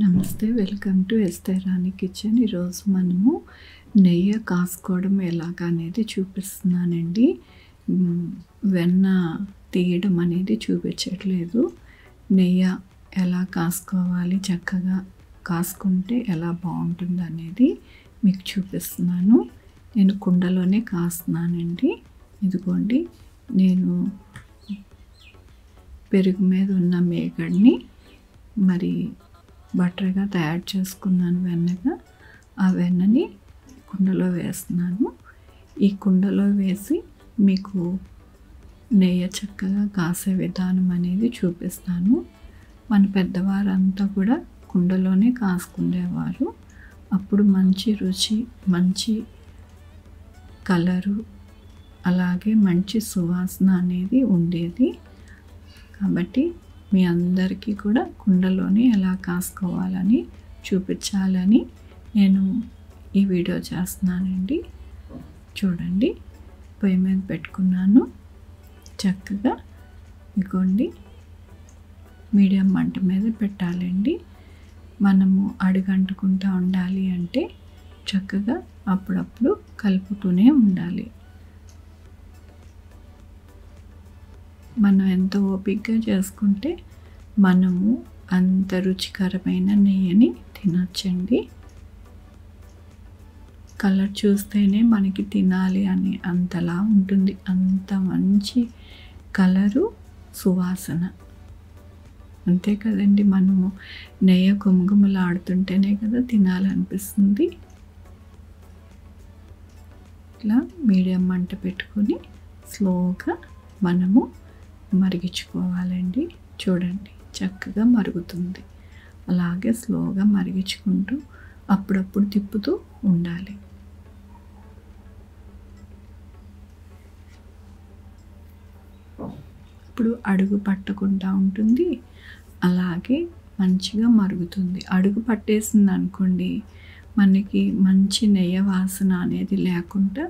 నమస్తే, welcome to Esther Rani kitchen. ఈరోజు మనము నెయ్యి కాసుకోవడం ఎలాగా అనేది చూపిస్తున్నానండి. వెన్న తీయడం అనేది చూపించట్లేదు. నెయ్యి ఎలా కాసుకోవాలి, చక్కగా కాసుకుంటే ఎలా బాగుంటుంది అనేది మీకు చూపిస్తున్నాను. నేను కుండలోనే కాస్తున్నానండి. ఇదిగోండి, నేను పెరుగు మీద ఉన్న మేగడ్ని మరి బటర్గా తయారు చేసుకున్నాను. వెన్నగా ఆ వెన్నని కుండలో వేస్తున్నాను. ఈ కుండలో వేసి మీకు నెయ్యి చక్కగా కాసే విధానం అనేది చూపిస్తాను. మన పెద్దవారంతా కూడా కుండలోనే కాసుకునేవారు. అప్పుడు మంచి రుచి, మంచి కలరు, అలాగే మంచి సువాసన అనేది ఉండేది. కాబట్టి మీ అందరికీ కూడా కుండలోనే ఎలా కాసుకోవాలని చూపించాలని నేను ఈ వీడియో చేస్తున్నానండి. చూడండి, పొయ్యి మీద పెట్టుకున్నాను. చక్కగా ఇగోండి, మీడియం మంట మీద పెట్టాలండి. మనము అడుగంటుకుంటూ ఉండాలి అంటే చక్కగా అప్పుడప్పుడు కలుపుతూనే ఉండాలి. మనం ఎంత ఓపికగా చేసుకుంటే మనము అంత రుచికరమైన నెయ్యిని తినొచ్చండి. కలర్ చూస్తేనే మనకి తినాలి అని అంతలా ఉంటుంది. అంత మంచి కలరు, సువాసన. అంతే కదండి, మనము నెయ్యి గుమగుమలాడుతుంటేనే కదా తినాలనిపిస్తుంది. ఇట్లా మీడియం మంట పెట్టుకొని స్లోగా మనము మరిగించుకోవాలండి. చూడండి, చక్కగా మరుగుతుంది. అలాగే స్లోగా మరిగించుకుంటూ అప్పుడప్పుడు తిప్పుతూ ఉండాలి. ఇప్పుడు అడుగు పట్టకుండా ఉంటుంది. అలాగే మంచిగా మరుగుతుంది. అడుగు పట్టేసింది అనుకోండి, మనకి మంచి నెయ్యి వాసన అనేది లేకుండా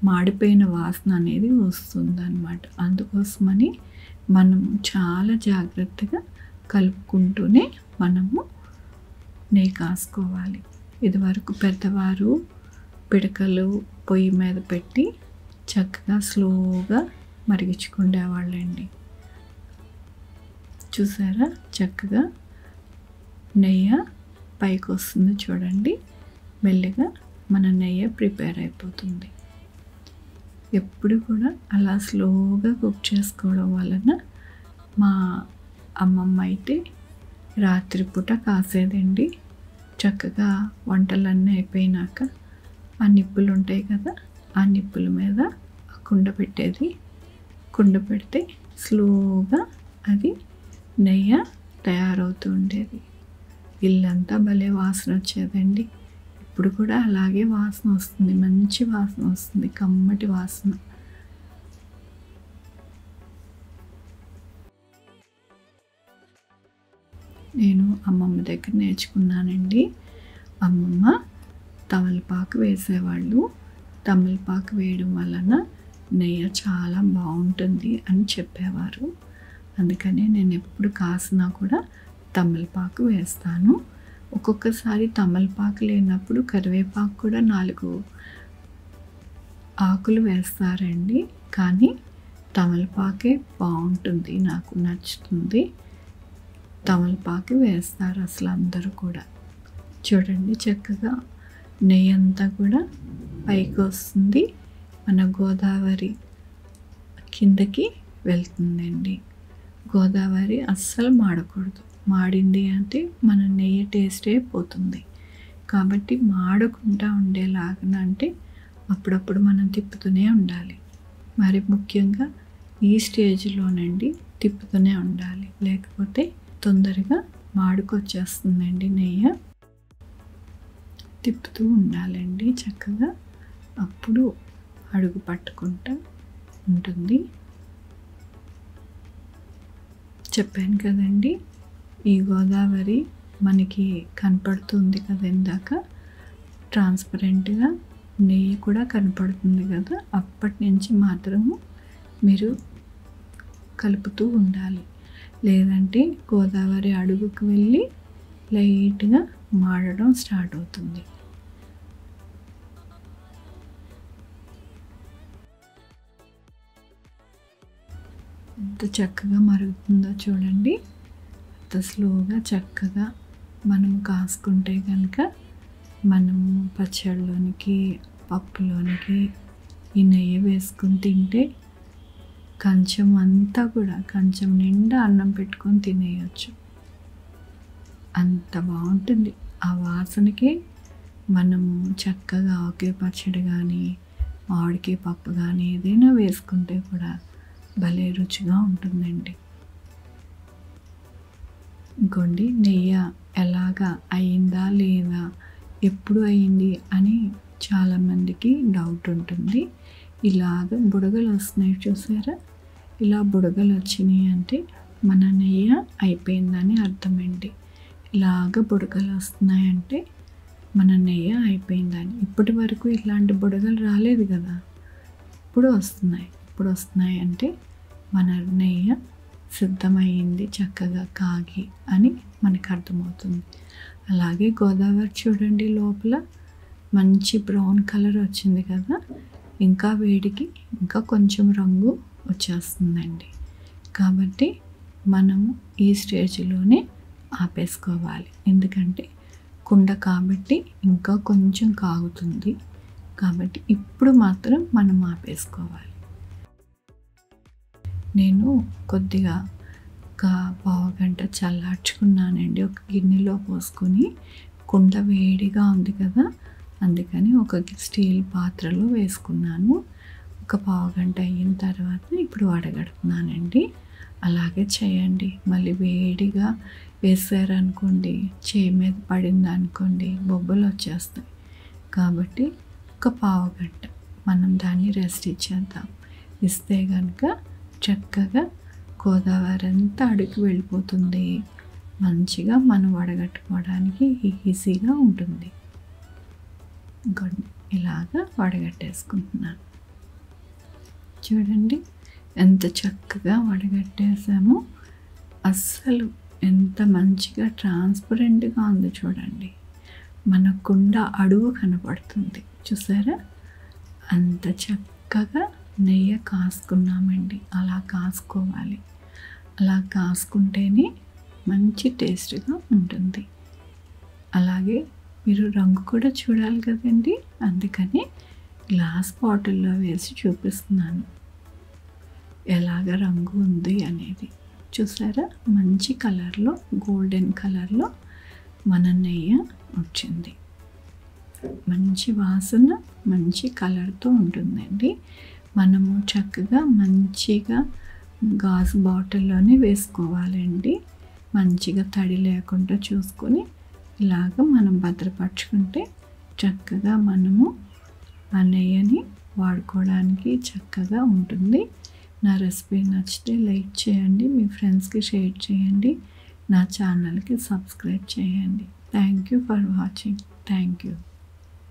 మాడిపోయిన వాసన అనేది వస్తుంది అన్నమాట. అందుకోసమని మనము చాలా జాగ్రత్తగా కలుపుకుంటూనే మనము నెయ్యి కాసుకోవాలి. ఇదివరకు పెద్దవారు పిడకలు పొయ్యి మీద పెట్టి చక్కగా స్లోగా మరిగించుకునేవాళ్ళండి. చూసారా, చక్కగా నెయ్యి పైకి వస్తుంది. చూడండి, మెల్లిగా మన నెయ్యి ప్రిపేర్ అయిపోతుంది. ఎప్పుడు కూడా అలా స్లోగా కుక్ చేసుకోవడం వలన మా అమ్మమ్మ అయితే రాత్రిపూట కాసేదండి. చక్కగా వంటలన్నీ అయిపోయినాక ఆ నిప్పులు ఉంటాయి కదా, ఆ నిప్పుల మీద కుండ పెట్టేది. కుండ పెడితే స్లోగా అది నెయ్యి తయారవుతూ ఉండేది. ఇల్లంతా భలే వాసన వచ్చేదండి. ఇప్పుడు కూడా అలాగే వాసన వస్తుంది. మంచి వాసన వస్తుంది, కమ్మటి వాసన. నేను అమ్మమ్మ దగ్గర నేర్చుకున్నానండి. అమ్మమ్మ తమలపాకు వేసేవాళ్ళు. తమలపాకు వేయడం వలన నెయ్యి చాలా బాగుంటుంది అని చెప్పేవారు. అందుకనే నేను ఎప్పుడు కాసినా కూడా తమలపాకు వేస్తాను. ఒక్కొక్కసారి తమలపాకు లేనప్పుడు కరివేపాకు కూడా 4 ఆకులు వేస్తారండి. కానీ తమలపాకే బాగుంటుంది, నాకు నచ్చుతుంది. తమలపాకు వేస్తారు అసలు అందరూ కూడా. చూడండి, చక్కగా నెయ్యి అంతా కూడా పైకి వస్తుంది. మన గోదావరి కిందకి వెళ్తుందండి. గోదావరి అస్సలు మాడకూడదు. మాడింది అంటే మన నెయ్యి టేస్టే పోతుంది. కాబట్టి మాడకుండా ఉండేలాగా అంటే అప్పుడప్పుడు మనం తిప్పుతూనే ఉండాలి. మరి ముఖ్యంగా ఈ స్టేజ్లోనండి తిప్పుతూనే ఉండాలి, లేకపోతే తొందరగా మాడుకొచ్చేస్తుందండి నెయ్యి. తిప్పుతూ ఉండాలండి చక్కగా, అప్పుడు అడుగు పట్టుకుంటూ ఉంటుంది. చెప్పాను కదండి, ఈ గోదావరి మనకి కనపడుతుంది కదా ఇందాక, ట్రాన్స్పరెంట్గా నెయ్యి కూడా కనపడుతుంది కదా. అప్పటి నుంచి మాత్రము మీరు కలుపుతూ ఉండాలి. లేదంటే గోదావరి అడుగుకు వెళ్ళి లైట్గా మాడడం స్టార్ట్ అవుతుంది. ఎంత చక్కగా మరుగుతుందో చూడండి. అంత స్లోగా చక్కగా మనం కాసుకుంటే కనుక మనము పచ్చళ్ళలోనికి, పప్పులోనికి ఈ నెయ్యి వేసుకొని తింటే కంచం అంతా కూడా, కంచం నిండా అన్నం పెట్టుకొని తినేయచ్చు. అంత బాగుంటుంది. ఆ వాసనకి మనము చక్కగా ఆవకాయ పచ్చడి కానీ, మామిడికాయ పప్పు కానీ ఏదైనా వేసుకుంటే కూడా భలే రుచిగా ఉంటుందండి. ఇంకోండి, నెయ్యి ఎలాగా అయిందా లేదా, ఎప్పుడు అయింది అని చాలామందికి డౌట్ ఉంటుంది. ఇలాగ బుడగలు వస్తున్నాయి చూసారా? ఇలా బుడగలు వచ్చినాయి అంటే మన నెయ్యి అయిపోయిందని అర్థమండి. ఇలాగ బుడగలు వస్తున్నాయంటే మన నెయ్యి అయిపోయిందని. ఇప్పటి వరకు ఇలాంటి బుడగలు రాలేదు కదా, ఇప్పుడు వస్తున్నాయి. ఇప్పుడు వస్తున్నాయి అంటే మన నెయ్యి సిద్ధమైంది, చక్కగా కాగి అని మనకు అర్థమవుతుంది. అలాగే గోదావరి చూడండి, లోపల మంచి బ్రౌన్ కలర్ వచ్చింది కదా, ఇంకా వేడికి ఇంకా కొంచెం రంగు వచ్చేస్తుందండి. కాబట్టి మనము ఈ స్టేజ్లోనే ఆపేసుకోవాలి. ఎందుకంటే కుండ కాబట్టి ఇంకా కొంచెం కాగుతుంది. కాబట్టి ఇప్పుడు మాత్రం మనం ఆపేసుకోవాలి. నేను కొద్దిగా ఒక పావుగంట చల్లార్చుకున్నానండి. ఒక గిన్నెలో పోసుకొని, కుండ వేడిగా ఉంది కదా, అందుకని ఒక స్టీల్ పాత్రలో వేసుకున్నాను. ఒక పావుగంట అయిన తర్వాత ఇప్పుడు వడగడుతున్నానండి. అలాగే చేయండి. మళ్ళీ వేడిగా వేసారనుకోండి, చేయి మీద పడింది అనుకోండి, బొబ్బలు వచ్చేస్తాయి. కాబట్టి ఒక పావుగంట మనం దాన్ని రెస్ట్ ఇచ్చేద్దాం. ఇస్తే కనుక చక్కగా గోదావరి అంతా అడుగు వెళ్ళిపోతుంది. మంచిగా మనం వడగట్టుకోవడానికి ఈజీగా ఉంటుంది. ఇలాగా వడగట్టేసుకుంటున్నాను. చూడండి ఎంత చక్కగా వడగట్టేసామో. అస్సలు ఎంత మంచిగా ట్రాన్స్పరెంట్గా ఉంది చూడండి. మన కుండ అడుగు కనపడుతుంది చూసారా? అంత చక్కగా నెయ్యి కాసుకున్నామండి. అలా కాసుకోవాలి. అలా కాసుకుంటేనే మంచి టేస్ట్గా ఉంటుంది. అలాగే మీరు రంగు కూడా చూడాలి కదండి, అందుకని గ్లాస్ బాటిల్లో వేసి చూపిస్తున్నాను ఎలాగ రంగు ఉంది అనేది. చూసారా? మంచి కలర్లో, గోల్డెన్ కలర్లో మన నెయ్యి వచ్చింది. మంచి వాసన, మంచి కలర్తో ఉంటుందండి. మనము చక్కగా మంచిగా గాజు బాటిల్లోనే వేసుకోవాలండి. మంచిగా తడి లేకుండా చూసుకొని ఇలాగ మనం భద్రపరచుకుంటే చక్కగా మనము ఆ నెయ్యిని వాడుకోవడానికి చక్కగా ఉంటుంది. నా రెసిపీ నచ్చితే లైక్ చేయండి, మీ ఫ్రెండ్స్కి షేర్ చేయండి, నా ఛానల్కి సబ్స్క్రైబ్ చేయండి. Thank you for watching. Thank you.